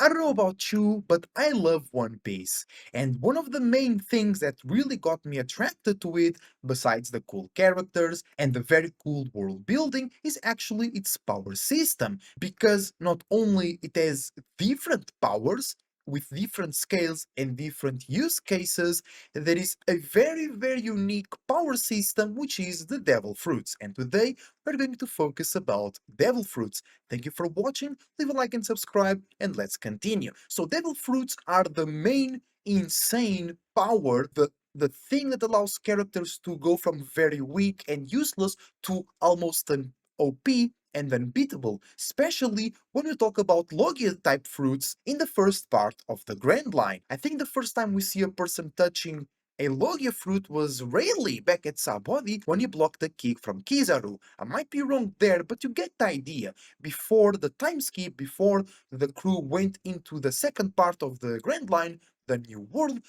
I don't know about you, but I love One Piece. And one of the main things that really got me attracted to it, besides the cool characters and the very cool world building, is actually its power system. Because not only it has different powers, with different scales and different use cases, there is a very unique power system which is the devil fruits. And today we're going to focus about devil fruits. Thank you for watching, leave a like and subscribe, and let's continue. So devil fruits are the main insane power, the thing that allows characters to go from very weak and useless to almost an OP and unbeatable, especially when we talk about Logia type fruits in the first part of the Grand Line. I think the first time we see a person touching a Logia fruit was Rayleigh back at Sabody when he blocked the kick from Kizaru. I might be wrong there, but you get the idea. Before the time skip, before the crew went into the second part of the Grand Line, the New World,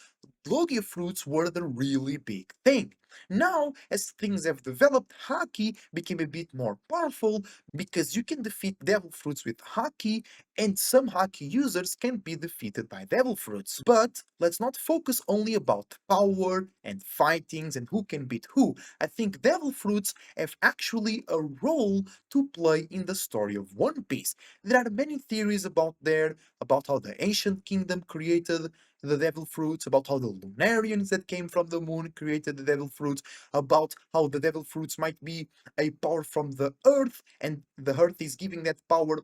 Logia fruits were the really big thing. Now, as things have developed, Haki became a bit more powerful because you can defeat devil fruits with Haki, and some Haki users can be defeated by devil fruits. But let's not focus only about power and fightings and who can beat who. I think devil fruits have actually a role to play in the story of One Piece. There are many theories about how the ancient kingdom created the devil fruits, about how the Lunarians that came from the moon created the devil fruits, about how the devil fruits might be a power from the earth, and the earth is giving that power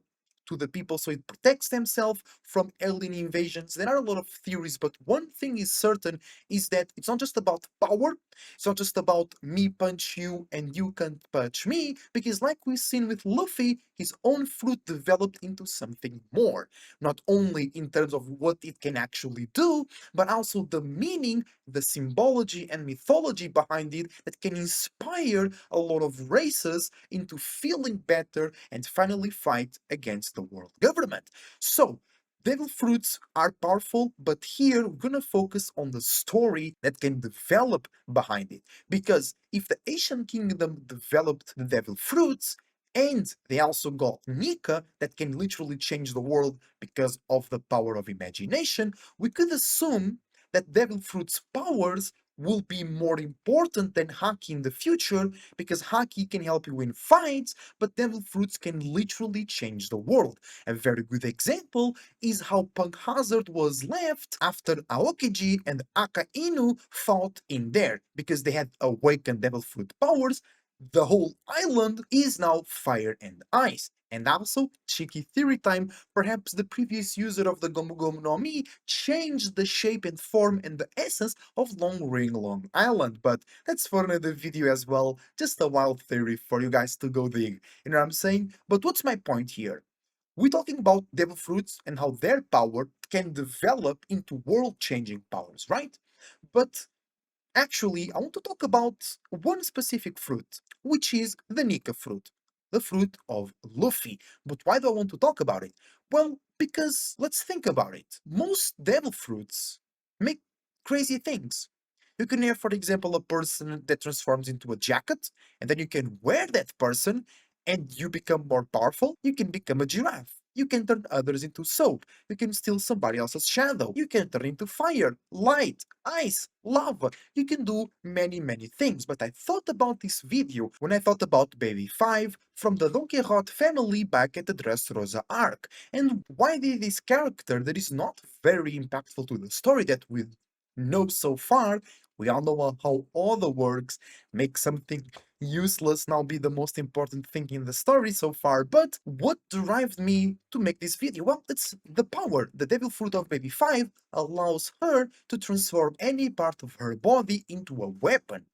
to the people so it protects themselves from alien invasions. There are a lot of theories, but one thing is certain is that it's not just about power, it's not just about me punch you and you can't punch me, because like we've seen with Luffy, his own fruit developed into something more, not only in terms of what it can actually do, but also the meaning, the symbology and mythology behind it that can inspire a lot of races into feeling better and finally fight against the world government. So, devil fruits are powerful, but here we're gonna focus on the story that can develop behind it. Because if the Asian kingdom developed the devil fruits, and they also got Nika that can literally change the world because of the power of imagination, we could assume that devil fruit's powers will be more important than Haki in the future, because Haki can help you win fights, but devil fruits can literally change the world. A very good example is how Punk Hazard was left after Aokiji and Aka Inu fought in there, because they had awakened devil fruit powers. The whole island is now fire and ice. And also, cheeky theory time, perhaps the previous user of the Gomu Gomu no Mi changed the shape and form and the essence of Long Ring Long Island, but that's for another video as well, just a wild theory for you guys to go dig, you know what I'm saying? But what's my point here? We're talking about devil fruits and how their power can develop into world-changing powers, right? But actually, I want to talk about one specific fruit, which is the Nika fruit, the fruit of Luffy. But why do I want to talk about it? Well, because let's think about it. Most devil fruits make crazy things. You can have, for example, a person that transforms into a jacket, and then you can wear that person and you become more powerful. You can become a giraffe. You can turn others into soap. You can steal somebody else's shadow. You can turn into fire, light, ice, lava. You can do many things. But I thought about this video when I thought about Baby 5 from the Don Quixote family back at the Dressrosa arc. And why did this character that is not very impactful to the story that we know so far, we all know how all the works make something useless now be the most important thing in the story so far, but what derived me to make this video? Well, it's the power. The devil fruit of Baby 5 allows her to transform any part of her body into a weapon.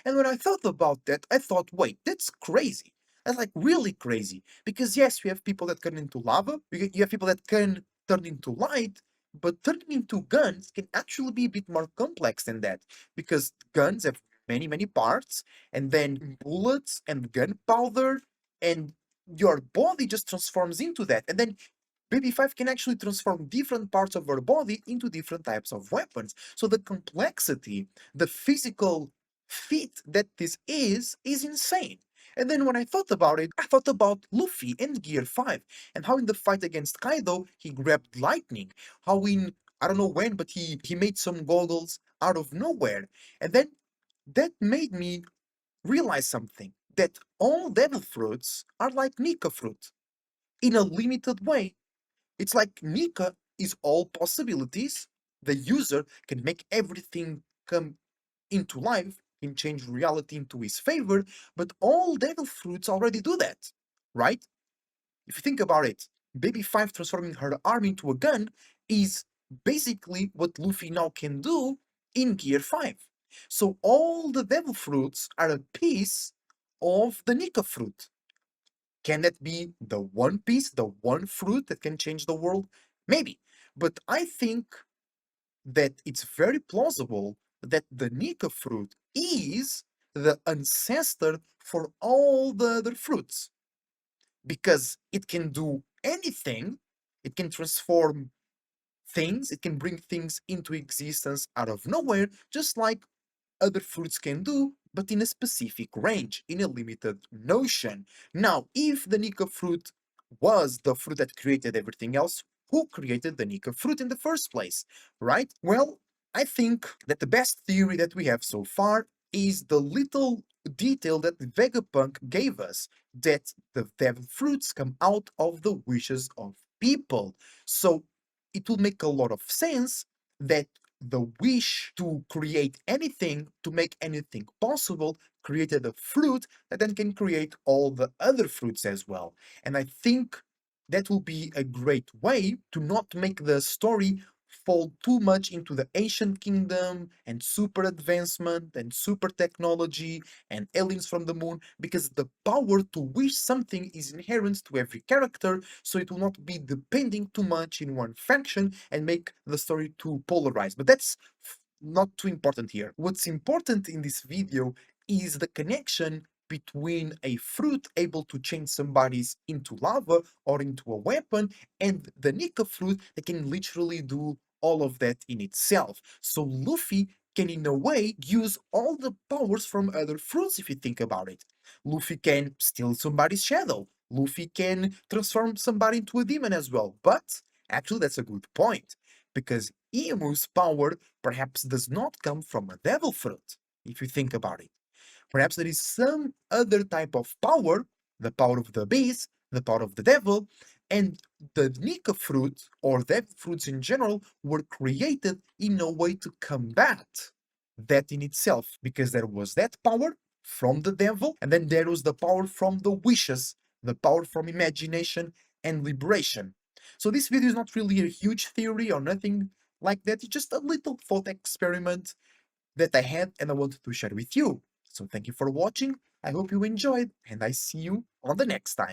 And when I thought about that, I thought, wait, that's crazy. That's like really crazy. Because yes, we have people that turn into lava, you have people that can turn into light, but turning into guns can actually be a bit more complex than that. Because guns have many parts, and then bullets and gunpowder, and your body just transforms into that. And then Baby 5 can actually transform different parts of her body into different types of weapons. So the complexity, the physical feat that this is insane. And then when I thought about it, I thought about Luffy in Gear 5 and how in the fight against Kaido he grabbed lightning. How in I don't know when, but he made some goggles out of nowhere. And then that made me realize something that all devil fruits are like Nika fruit in a limited way. It's like Nika is all possibilities. The user can make everything come into life, can change reality into his favor, but all devil fruits already do that, right? If you think about it, Baby 5 transforming her arm into a gun is basically what Luffy now can do in Gear 5. So all the devil fruits are a piece of the Nika fruit. Can that be the one piece, the one fruit that can change the world? Maybe. But I think that it's very plausible that the Nika fruit is the ancestor for all the other fruits because it can do anything. It can transform things, it can bring things into existence out of nowhere, just like other fruits can do, but in a specific range, in a limited notion. Now, if the Nika fruit was the fruit that created everything else, who created the Nika fruit in the first place, right? Well, I think that the best theory that we have so far is the little detail that Vegapunk gave us that the devil fruits come out of the wishes of people. So it will make a lot of sense that the wish to create anything, to make anything possible, created a fruit that then can create all the other fruits as well. And I think that will be a great way to not make the story fall too much into the ancient kingdom and super advancement and super technology and aliens from the moon because the power to wish something is inherent to every character, so it will not be depending too much in one faction and make the story too polarized. But that's not too important here. What's important in this video is the connection between a fruit able to change somebody's into lava or into a weapon and the Nika fruit that can literally do all of that in itself. So Luffy can in a way use all the powers from other fruits if you think about it. Luffy can steal somebody's shadow. Luffy can transform somebody into a demon as well. But actually that's a good point because Emu's power perhaps does not come from a devil fruit if you think about it. Perhaps there is some other type of power, the power of the beast, the power of the devil, and the Nika fruit, or devil fruits in general, were created in a way to combat that in itself, because there was that power from the devil, and then there was the power from the wishes, the power from imagination and liberation. So this video is not really a huge theory or nothing like that, it's just a little thought experiment that I had and I wanted to share with you. So thank you for watching. I hope you enjoyed, and I see you on the next time.